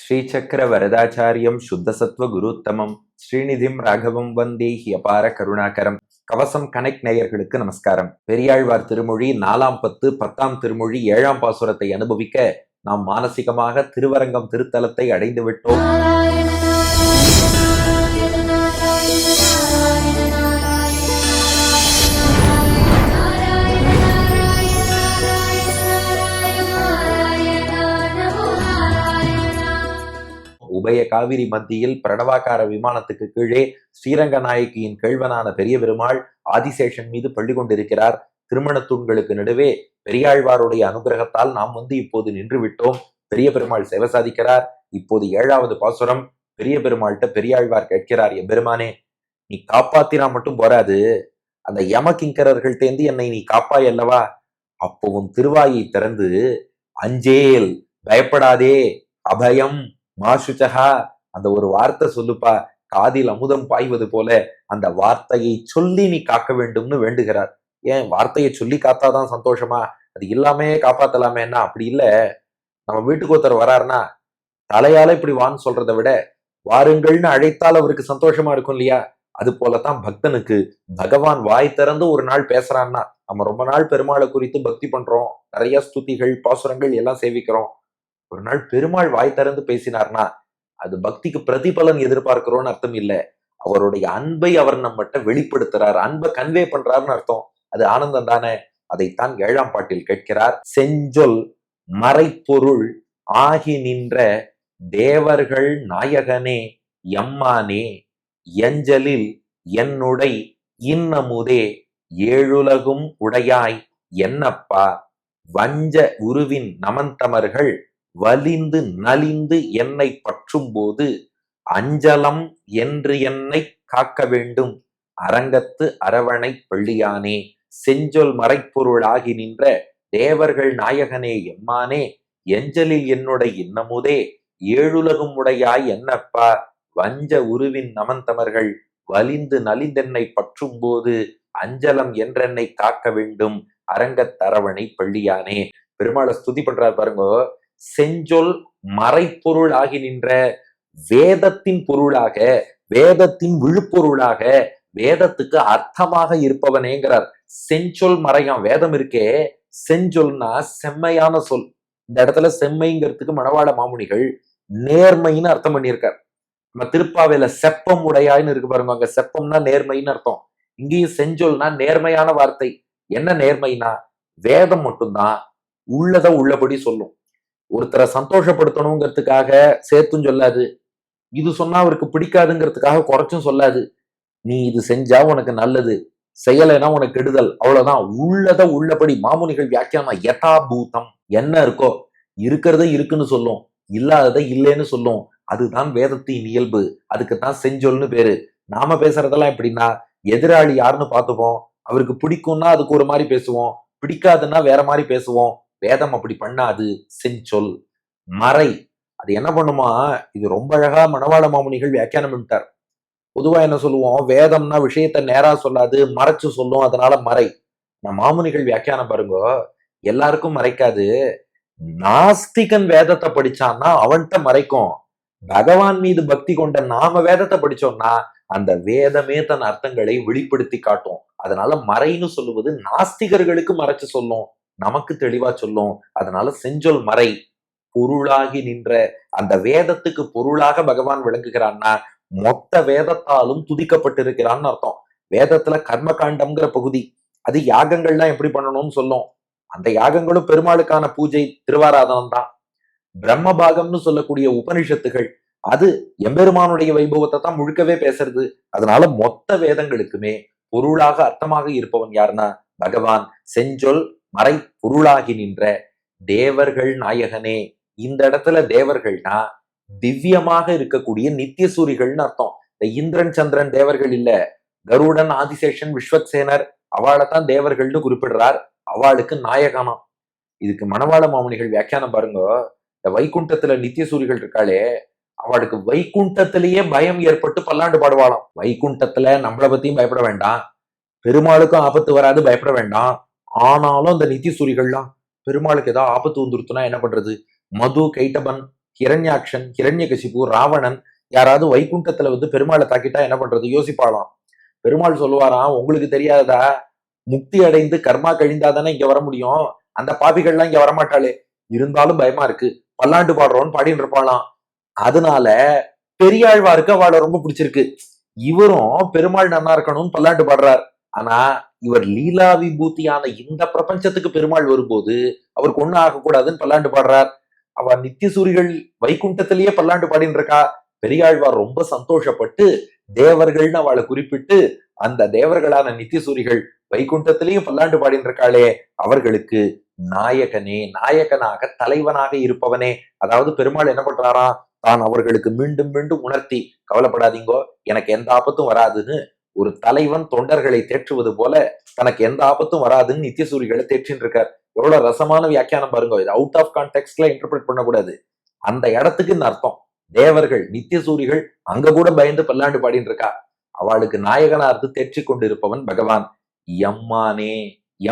ஸ்ரீசக்கர வரதாச்சாரியம் சுத்தசத்வ குருத்தமம் ஸ்ரீநிதிம் ராகவம் வந்தே அபார கருணாகரம். கவசம் கனெக்ட் நேயர்களுக்கு நமஸ்காரம். பெரியாழ்வார் திருமொழி 4ஆம் பத்து 10ஆம் திருமொழி 7ஆம் பாசுரத்தை அனுபவிக்க நாம் மானசிகமாக திருவரங்கம் திருத்தலத்தை அடைந்து விட்டோம். உபய காவிரி மத்தியில் பிரணவாக்கார விமானத்துக்கு கீழே ஸ்ரீரங்க நாயகியின் கேழ்வனான பெரிய பெருமாள் ஆதிசேஷன் மீது பள்ளி கொண்டிருக்கிறார். திருமண தூண்களுக்கு நடுவே பெரியாழ்வாருடைய அனுகிரகத்தால் நாம் இப்போது நின்று விட்டோம். பெரிய பெருமாள் சேவை சாதிக்கிறார். இப்போது 7வது பாசுரம். பெரிய பெருமாள்கிட்ட பெரியாழ்வார் கேட்கிறார், எம்பெருமானே, நீ காப்பாத்தினா மட்டும் போராது, அந்த யமகிங்கரர்கள்டேந்து என்னை நீ காப்பாய் அல்லவா? அப்போ உன் திருவாயை திறந்து அஞ்சேல், பயப்படாதே, அபயம் மாசுச்சகா, அந்த ஒரு வார்த்தை சொல்லுப்பா, காதில் அமுதம் பாய்வது போல அந்த வார்த்தையை சொல்லி நீ காக்க வேண்டும்னு வேண்டுகிறார். ஏன் வார்த்தையை சொல்லி காத்தாதான் சந்தோஷமா? அது இல்லாமே காப்பாத்தலாமேன்னா அப்படி இல்ல. நம்ம வீட்டுக்கு ஒருத்தர் வராருன்னா தலையால இப்படி வான்னு சொல்றதை விட வாருங்கள்னு அழைத்தால் அவருக்கு சந்தோஷமா இருக்கும் இல்லையா? அது போலதான் பக்தனுக்கு பகவான் வாய் திறந்து ஒரு நாள் பேசுறான்னா, நம்ம ரொம்ப நாள் பெருமாளை குறித்து பக்தி பண்றோம், நிறைய ஸ்துதிகள் பாசுரங்கள் எல்லாம் சேவிக்கிறோம். ஒரு நாள் பெருமாள் வாய் திறந்து பேசினார்னா அது பக்திக்கு பிரதிபலன் எதிர்பார்க்கிறோம்னு அர்த்தம் இல்ல. அவருடைய அன்பை அவர் நம்மகிட்ட வெளிப்படுத்துறார், அன்பை கன்வே பண்றாருன்னு அர்த்தம். அது ஆனந்தம் தானே. அதைத்தான் 7ஆம் பாட்டில் கேட்கிறார். செஞ்சொல் மறைப்பொருள் ஆகி நின்ற தேவர்கள் நாயகனே எம்மானே, எஞ்சலில் என்னுடை இன்னமுதே, ஏழுலகும் உடையாய் என்னப்பா, வஞ்ச உருவின் நமந்தமர்கள் வலிந்து நலிந்து என்னை பற்றும் போது அஞ்சலம் என்று என்னை காக்க வேண்டும், அரங்கத்து அரவணை பள்ளியானே. செஞ்சொல் மறைப்பொருளாகி நின்ற தேவர்கள் நாயகனே எம்மானே, எஞ்சலில் என்னுடைய இன்னமுதே, ஏழுலகும் உடையாய் என்னப்பா, வஞ்ச உருவின் நமந்தமர்கள் வலிந்து நலிந்தென்னை பற்றும் போது அஞ்சலம் என்றென்னை காக்க வேண்டும், அரங்கத்தரவணை பள்ளியானே. பெருமாளை ஸ்துதி பண்றார் பாருங்க. செஞ்சொல் மறைப்பொருள் ஆகி நின்ற, வேதத்தின் பொருளாக, வேதத்தின் விழுப்பொருளாக, வேதத்துக்கு அர்த்தமாக இருப்பவனேங்கிறார். செஞ்சொல் மறையாம். வேதம் இருக்கே, செஞ்சொல்னா செம்மையான சொல். இந்த இடத்துல செம்மைங்கிறதுக்கு மணவாள மாமுனிகள் நேர்மைன்னு அர்த்தம் பண்ணியிருக்கார். நம்ம திருப்பாவையில செப்பம் உடையான்னு இருக்கு பாருங்க, அங்க செப்பம்னா நேர்மைன்னு அர்த்தம். இங்கேயும் செஞ்சொல்னா நேர்மையான வார்த்தை. என்ன நேர்மைனா வேதம் மட்டும்தான் உள்ளத உள்ளபடி சொல்லும். ஒருத்தரை சந்தோஷப்படுத்தணுங்கிறதுக்காக சேர்த்தும் சொல்லாது, இது சொன்னா அவருக்கு பிடிக்காதுங்கிறதுக்காக குறைச்சும் சொல்லாது. நீ இது செஞ்சா உனக்கு நல்லது, செய்யலைன்னா உனக்கு கெடுதல், அவ்வளவுதான். உள்ளத உள்ளபடி. மாமுனிகள் வியாக்கியானம் யதாபூதம், என்ன இருக்கோ இருக்கிறத இருக்குன்னு சொல்லும், இல்லாததை இல்லைன்னு சொல்லும். அதுதான் வேதத்தின் இயல்பு. அதுக்குத்தான் செஞ்சொல்னு பேரு. நாம பேசுறதெல்லாம் எப்படின்னா, எதிராளி யாருன்னு பார்த்துப்போம், அவருக்கு பிடிக்கும்னா அதுக்கு ஒரு மாதிரி பேசுவோம், பிடிக்காதுன்னா வேற மாதிரி பேசுவோம். வேதம் அப்படி பண்ணாது. செஞ்சொல் மறை அது என்ன பண்ணுமா, இது ரொம்ப அழகா மணவாள மாமுனிகள் வியாக்கியானம் பண்ணிட்டார். பொதுவா என்ன சொல்லுவோம், வேதம்னா விஷயத்த நேரா சொல்லாது, மறைச்சு சொல்லும், அதனால மறை. நான் மாமுனிகள் வியாக்கியானம் பாருங்க, எல்லாருக்கும் மறைக்காது. நாஸ்திகன் வேதத்தை படிச்சான்னா அவன்கிட்ட மறைக்கும். பகவான் மீது பக்தி கொண்ட நாம வேதத்தை படிச்சோம்னா அந்த வேதமே தன் அர்த்தங்களை வெளிப்படுத்தி காட்டும். அதனால மறைன்னு சொல்லுவது நாஸ்திகர்களுக்கு மறைச்சு சொல்லும், நமக்கு தெளிவா சொல்லும். அதனால செஞ்சொல் மறை. பொருளாகி நின்ற, அந்த வேதத்துக்கு பொருளாக பகவான் விளங்குகிறான்னா மொத்த வேதத்தாலும் துதிக்கப்பட்டிருக்கிறான்னு அர்த்தம். வேதத்துல கர்ம காண்டம்ங்கிற பகுதி, அது யாகங்கள்லாம் எப்படி பண்ணணும்னு சொல்லும். அந்த யாகங்களும் பெருமாளுக்கான பூஜை திருவாராதனம் தான். பிரம்ம பாகம்னு சொல்லக்கூடிய உபனிஷத்துகள் அது எம்பெருமானுடைய வைபவத்தை தான் முழுக்கவே பேசுறது. அதனால மொத்த வேதங்களுக்குமே பொருளாக அர்த்தமாக இருப்பவன் யாருன்னா பகவான். செஞ்சொல் மறை பொருளாகி நின்ற தேவர்கள் நாயகனே. இந்த இடத்துல தேவர்கள்னா திவ்யமாக இருக்கக்கூடிய நித்திய சூரிகள்னு அர்த்தம். இந்த இந்திரன் சந்திரன் தேவர்கள் இல்ல. கருடன், ஆதிசேஷன், விஸ்வக்சேனர் அவளைத்தான் தேவர்கள்னு குறிப்பிடுறார். அவளுக்கு நாயகனாம். இதுக்கு மணவாள மாமுனிகள் வியாக்கியானம் பாருங்க. இந்த வைகுண்டத்துல நித்திய சூரிகள் இருக்காளே, அவளுக்கு வைகுண்டத்திலேயே பயம் ஏற்பட்டு பல்லாண்டு பாடுவாளாம். வைகுண்டத்துல நம்மளை பத்தியும் பயப்பட வேண்டாம், பெருமாளுக்கும் ஆபத்து வராது, பயப்பட வேண்டாம். ஆனாலும் அந்த நித்திய சூரிகள்லாம் பெருமாளுக்கு ஏதாவது ஆபத்து வந்துருத்துனா என்ன பண்றது? மது, கைட்டபன் ஹிரண்யாக்ஷன், ஹிரண்யகசிபு, ராவணன் யாராவது வைகுண்டத்துல வந்து பெருமாளை தாக்கிட்டா என்ன பண்றது யோசிப்பாளாம். பெருமாள் சொல்லுவாராம், உங்களுக்கு தெரியாததா, முக்தி அடைந்து கர்மா கழிந்தாதானே இங்க வர முடியும், அந்த பாவிகள்லாம் இங்க வரமாட்டாளே, இருந்தாலும் பயமா இருக்கு, பல்லாண்டு பாடுறோம்னு பாடின்னு இருப்பாளாம். அதனால பெரியாழ்வாருக்கு அவளை ரொம்ப பிடிச்சிருக்கு. இவரும் பெருமாள் நன்னா இருக்கணும்னு பல்லாண்டு பாடுறார். ஆனா இவர் லீலா விபூதியான இந்த பிரபஞ்சத்துக்கு பெருமாள் வரும்போது அவருக்கு ஒண்ணும் ஆகக்கூடாதுன்னு பல்லாண்டு பாடுறார். அவ நித்திய சூரிகள் வைகுண்டத்திலேயே பல்லாண்டு பாடின்னு இருக்கா. பெரியாழ்வார் ரொம்ப சந்தோஷப்பட்டு தேவர்கள்னு அவளை குறிப்பிட்டு, அந்த தேவர்களான நித்திய சூரிகள் வைகுண்டத்திலேயும் பல்லாண்டு பாடின்னு இருக்காளே, அவர்களுக்கு நாயகனே, நாயகனாக தலைவனாக இருப்பவனே, அதாவது பெருமாள் என்ன பண்றாராம், தான் அவர்களுக்கு மீண்டும் மீண்டும் உணர்த்தி, கவலைப்படாதீங்கோ, எனக்கு எந்த ஆபத்தும் வராதுன்னு, ஒரு தலைவன் தொண்டர்களை தேற்றுவது போல தனக்கு எந்த ஆபத்தும் வராதுன்னு நித்தியசூரிகளை தேற்றின்னு இருக்கார். எவ்வளவு ரசமான வியாக்கியானம் பாருங்க. இது அவுட் ஆஃப் கான்டெக்ட்ல இன்டர்பிரட் பண்ணக்கூடாது. அந்த இடத்துக்கு அர்த்தம். தேவர்கள் நித்தியசூரிகள் அங்க கூட பயந்து பல்லாண்டு பாடின்னு இருக்கா. அவளுக்கு நாயகனா இருந்து தேற்றி கொண்டிருப்பவன் பகவான். எம்மானே,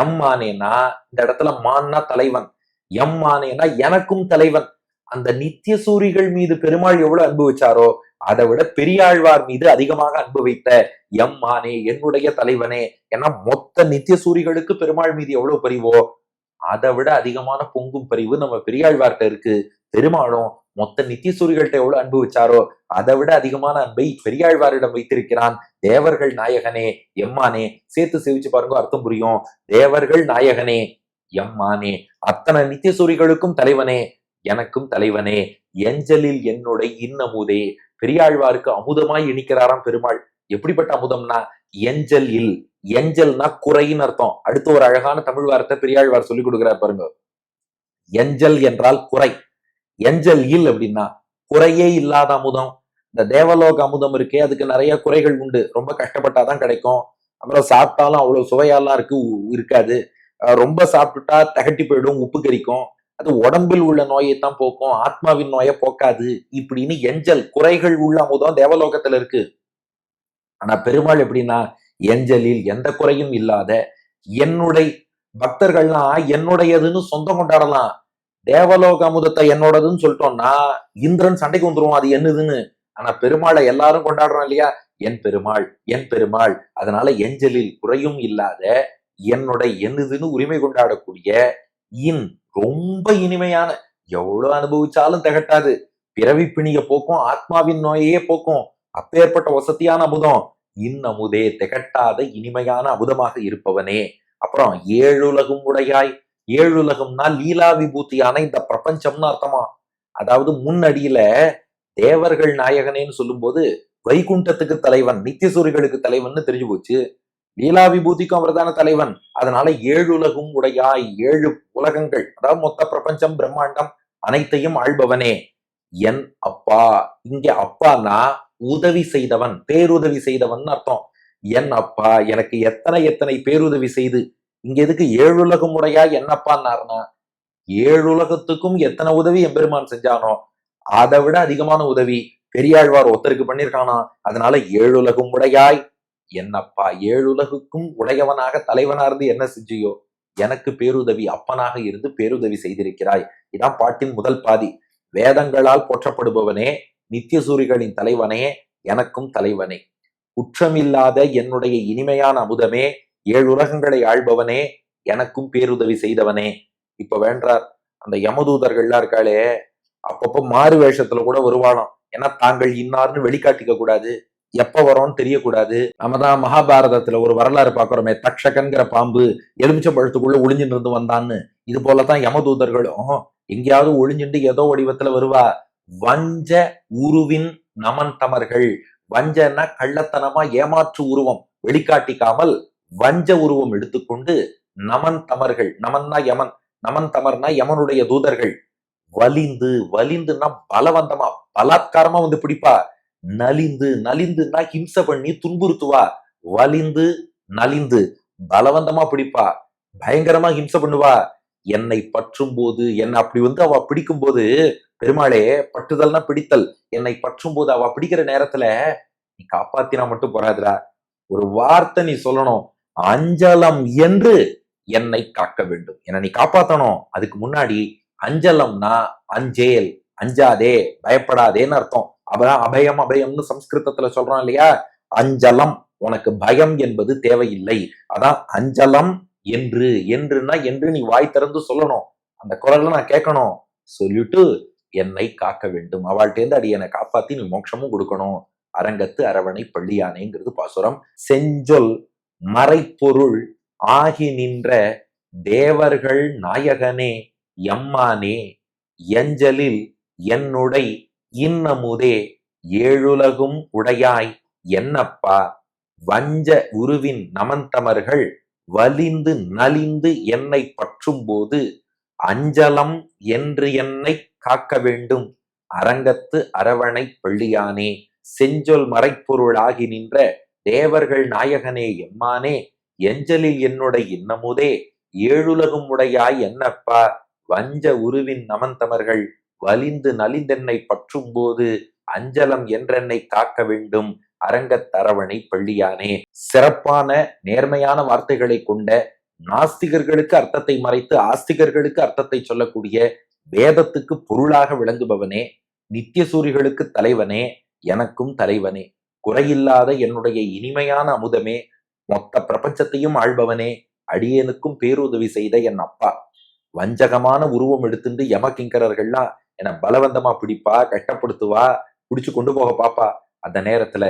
எம்மானேனா இந்த இடத்துல மான்னா தலைவன், எம்மானேனா எனக்கும் தலைவன். அந்த நித்திய சூரிகள் மீது பெருமாள் எவ்வளவு அன்பு வச்சாரோ அதை விட பெரியாழ்வார் மீது அதிகமாக அன்பு வைத்த எம்மானே, என்னுடைய தலைவனே. ஏன்னா மொத்த நித்திய சூரிகளுக்கு பெருமாள் மீது எவ்வளவு பரிவோ அதை விட அதிகமான பொங்கும் பரிவு நம்ம பெரியாழ்வார்கிட்ட இருக்கு. பெருமாளும் மொத்த நித்திய சூரிகள்கிட்ட எவ்வளவு அன்பு வச்சாரோ அதை விட அதிகமான அன்பை பெரியாழ்வாரிடம் வைத்திருக்கிறான். தேவர்கள் நாயகனே எம்மானே, சேர்த்து சேவிச்சு பாருங்க, அர்த்தம் புரியும். தேவர்கள் நாயகனே எம்மானே, அத்தனை நித்திய சூரிகளுக்கும் தலைவனே, எனக்கும் தலைவனே, எஞ்சலில் என்னுடைய இன்னமுதே. பெரியாழ்வாருக்கு அமுதமாய் இனிக்கிறாராம் பெருமாள். எப்படிப்பட்ட அமுதம்னா எஞ்சல் இல், எஞ்சல்னா குறைன்னு அர்த்தம். அடுத்து ஒரு அழகான தமிழ் வார்த்தை பெரியாழ்வார் சொல்லிக் கொடுக்கிறார் பாருங்க. எஞ்சல் என்றால் குறை, எஞ்சல் இல் அப்படின்னா குறையே இல்லாத அமுதம். இந்த தேவலோக அமுதம் இருக்கே, அதுக்கு நிறைய குறைகள் உண்டு, ரொம்ப கஷ்டப்பட்டாதான் கிடைக்கும். அப்புறம் சாப்பிட்டாலும் அவ்வளவு சுவையாலாம் இருக்காது. ரொம்ப சாப்பிட்டுட்டா தகட்டி போயிடும், உப்பு கரிக்கும், அது உடம்பில் உள்ள நோயைத்தான் போக்கும், ஆத்மாவின் நோயை போக்காது. இப்படின்னு எஞ்சல் குறைகள் உள்ள அமுதம் தேவலோகத்துல இருக்கு. ஆனா பெருமாள் எப்படின்னா எஞ்சலில் எந்த குறையும் இல்லாத என்னுடைய பக்தர்கள்லாம் என்னுடையதுன்னு சொந்தம் கொண்டாடலாம். தேவலோக அமுதத்தை என்னோடதுன்னு சொல்லிட்டோம்னா இந்திரன் சண்டைக்கு வந்துருவோம் அது என்னதுன்னு. ஆனா பெருமாளை எல்லாரும் கொண்டாடுறோம் இல்லையா, என் பெருமாள், என் பெருமாள். அதனால எஞ்சலில் குறையும் இல்லாத என்னுடைய என்னதுன்னு உரிமை கொண்டாடக்கூடிய ரொம்ப இனிமையான, எவ்வளவு அனுபவிச்சாலும் திகட்டாது, பிறவி பிணிய போக்கும், ஆத்மாவின் நோயையே போக்கும், அப்பேற்பட்ட வசதியான அமுதம், இன்னமுதே திகட்டாத இனிமையான அமுதமாக இருப்பவனே. அப்புறம் ஏழுலகும் உடையாய், ஏழுலகம்னா லீலா விபூதியான இந்த பிரபஞ்சம்னு அர்த்தமா. அதாவது முன்னடியில தேவர்கள் நாயகனேன்னு சொல்லும் போது வைகுண்டத்துக்கு தலைவன், நித்தியசூரிகளுக்கு தலைவன் தெரிஞ்சு போச்சு. லீலா விபூதிக்கும் அவர் தானே தலைவன். அதனால ஏழுலகும் உடையாய், 7 உலகங்கள், அதாவது மொத்த பிரபஞ்சம் பிரம்மாண்டம் அனைத்தையும் ஆள்பவனே, என் அப்பா. இங்க அப்பானா உதவி செய்தவன், பேருதவி செய்தவன் அர்த்தம். என் அப்பா எனக்கு எத்தனை எத்தனை பேருதவி செய்து, இங்க எதுக்கு ஏழுலகம் உடையாய் என்னப்பான்னாருனா, 7 உலகத்துக்கும் எத்தனை உதவி எம்பெருமான் செஞ்சானோ அதை விட அதிகமான உதவி பெரியாழ்வார் ஒருத்தருக்கு பண்ணிருக்கானா. அதனால ஏழுலகும் உடையாய் என்னப்பா, 7 உலகுக்கும் உடையவனாக தலைவனா இருந்து என்ன செஞ்சியோ எனக்கு பேருதவி அப்பனாக இருந்து பேருதவி செய்திருக்கிறாய். இதான் பாட்டின் முதல் பாதி. வேதங்களால் போற்றப்படுபவனே, நித்திய சூரிகளின் தலைவனே, எனக்கும் தலைவனே, குற்றமில்லாத என்னுடைய இனிமையான அமுதமே, 7 உலகங்களை ஆள்பவனே, எனக்கும் பேருதவி செய்தவனே. இப்ப வேண்டார், அந்த யமதூதர்கள்லாம் இருக்காளே, அப்பப்போ மாறு வேஷத்துல கூட வருவாளாம். ஏன்னா தாங்கள் இன்னார்னு வெளிக்காட்டிக்க கூடாது, எப்ப வரோம்னு தெரியக்கூடாது. நம்ம தான் மகாபாரதத்துல ஒரு வரலாறு பாக்குறோமே, தக்ஷகன்கிற பாம்பு எலுமிச்சம்பழத்துக்குள்ள ஒளிஞ்சுட்டு இருந்து வந்தான்னு. இது போலதான் யமதூதர்களும் எங்கேயாவது ஒளிஞ்சுட்டு ஏதோ வடிவத்துல வருவா. வஞ்ச உருவின் நமன் தமர்கள், வஞ்சன்னா கள்ளத்தனமா ஏமாற்று உருவம் வெளிக்காட்டிக்காமல் வஞ்ச உருவம் எடுத்துக்கொண்டு நமன் தமர்கள், நமன்னா யமன், நமன் தமர்னா யமனுடைய தூதர்கள், வலிந்து, வலிந்துன்னா பலவந்தமா பலாத்காரமா வந்து பிடிப்பா. நலிந்து, நலிந்துன்னா ஹிம்சை பண்ணி துன்புறுத்துவா. வலிந்து நலிந்து பலவந்தமா பிடிப்பா, பயங்கரமா ஹிம்சை பண்ணுவா. என்னை பற்றும் போது, என்னை அப்படி வந்து அவ பிடிக்கும் போது, பெருமாளே பட்டுதல்னா பிடித்தல், என்னை பற்றும் போது அவ பிடிக்கிற நேரத்துல நீ காப்பாத்தினா மட்டும் போறாதுடா, ஒரு வார்த்தை நீ சொல்லணும், அஞ்சலம் என்று என்னை காக்க வேண்டும், என்னை நீ காப்பாத்தணும். அதுக்கு முன்னாடி அஞ்சலம்னா அஞ்சேல், அஞ்சாதே, பயப்படாதேன்னு அர்த்தம். அபயம் அபயம்னு சம்ஸ்கிருதத்துல சொல்றோம் இல்லையா? அஞ்சலம், உனக்கு பயம் என்பது தேவையில்லை. அதான் அஞ்சலம் என்று. என்றுன்னா என்று நீ வாய் திறந்து சொல்லணும், அந்த குரல்ல நான் கேட்கணும். சொல்லிட்டு என்னை காக்க வேண்டும், அவள்கிட்ட அடியனை காப்பாத்தி நீ மோட்சமும் கொடுக்கணும். அரங்கத்து அரவணை பள்ளியானேங்கிறது பாசுரம். செஞ்சொல் மறைப்பொருள் ஆகி நின்ற தேவர்கள் நாயகனே எம்மானே எஞ்சலில் என்னுடை இன்னமுதே ஏழுலகும் உடையாய் என்னப்பா வஞ்ச உருவின் நமந்தமர்கள் வலிந்து நலிந்து என்னை பற்றும் போது அஞ்சலம் என்று என்னை காக்க வேண்டும் அரங்கத்து அரவணை பள்ளியானே. செஞ்சொல் மறைப்பொருளாகி நின்ற தேவர்கள் நாயகனே எம்மானே எஞ்சலில் என்னுடைய இன்னமுதே ஏழுலகும் உடையாய் என்னப்பா வஞ்ச உருவின் நமந்தமர்கள் வலிந்து நலிந்தென்னை பற்றும் போது அஞ்சலம் என்றென்னை காக்க வேண்டும் அரங்கத்தரவணை பள்ளியானே. சிறப்பான நேர்மையான வார்த்தைகளை கொண்ட, நாஸ்திகர்களுக்கு அர்த்தத்தை மறைத்து ஆஸ்திகர்களுக்கு அர்த்தத்தை சொல்லக்கூடிய, வேதத்துக்கு பொருளாக விளங்குபவனே, நித்தியசூரிகளுக்கு தலைவனே, எனக்கும் தலைவனே, குறையில்லாத என்னுடைய இனிமையான அமுதமே, மொத்த பிரபஞ்சத்தையும் ஆள்பவனே, அடியேனுக்கும் பேருதவி செய்த என் அப்பா. வஞ்சகமான உருவம் எடுத்துட்டு யமகிங்கரர்கள்லாம் என்னை பலவந்தமா பிடிப்பா, கஷ்டப்படுத்துவா, பிடிச்சு கொண்டு போக பாப்பா. அந்த நேரத்துல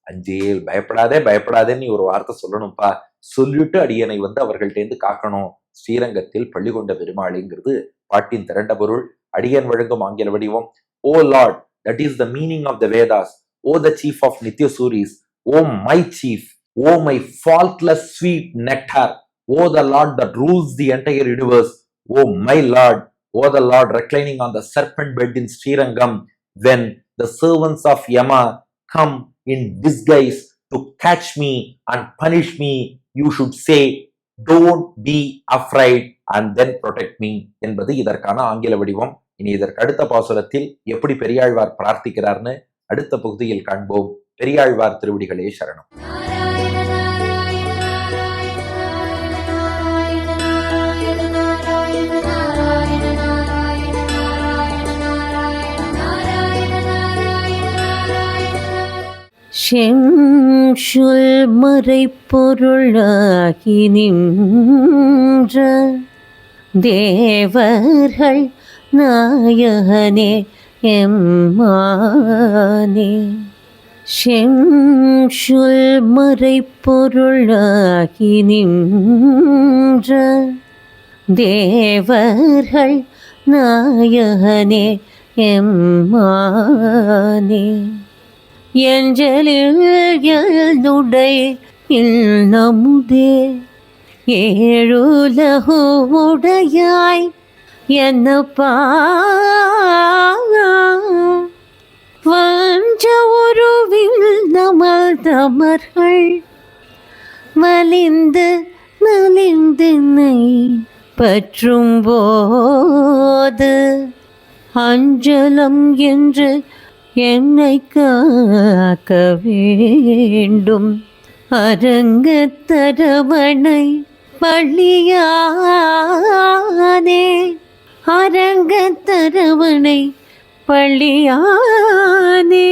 அஞ்சேல், பயப்படாதே பயப்படாதேன்னு நீ ஒரு வார்த்தை சொல்லணும்ப்பா, சொல்லிட்டு அடியனை அவர்கள்டேந்து காக்கணும். ஸ்ரீரங்கத்தில் பள்ளி கொண்ட பெருமாளைங்கிறது பாட்டின் திரண்ட பொருள். அடியன் வழங்கும் ஆங்கில வடிவம். ஓ Lord, that is the meaning of the Vedas. O the chief of Nityasuris, O my chief, O my faultless sweet nectar, O the Lord that rules the entire universe, O my Lord, O the Lord reclining on the serpent bed in Srirangam, when the servants of Yama come in disguise to catch me and punish me, you should say, don't be afraid and then protect me என்பது இதற்கான ஆங்கில வடிவம். இனி இதற்கு அடுத்த பாசுரத்தில் எப்படி பெரியாழ்வார் பிரார்த்திக்கிறார்னு அடுத்த பகுதியில் காண்போம். பெரியாழ்வார் திருவடிகளே சரணம். செஞ்சொல் மறைப்பொருளாகி நின்ற தேவர்கள் நாயகனே எம்மானே. செஞ்சொல் மறைப்பொருளாகி நின்ற தேவர்கள் நாயகனே எம்மானே. எஞ்சலில் என்னுடை இன்னமுதே ஏழுலகுடையாய் என்னப்பா வஞ்ச உருவில் நமர்தமர்கள் வலிந்து நலிந்தென்னை பற்றும் போது அஞ்சலம் என்று என்னை காக்க வேண்டும் அரங்கத்தரவணை பள்ளியானே. அரங்கத்தரவணை பள்ளியானே.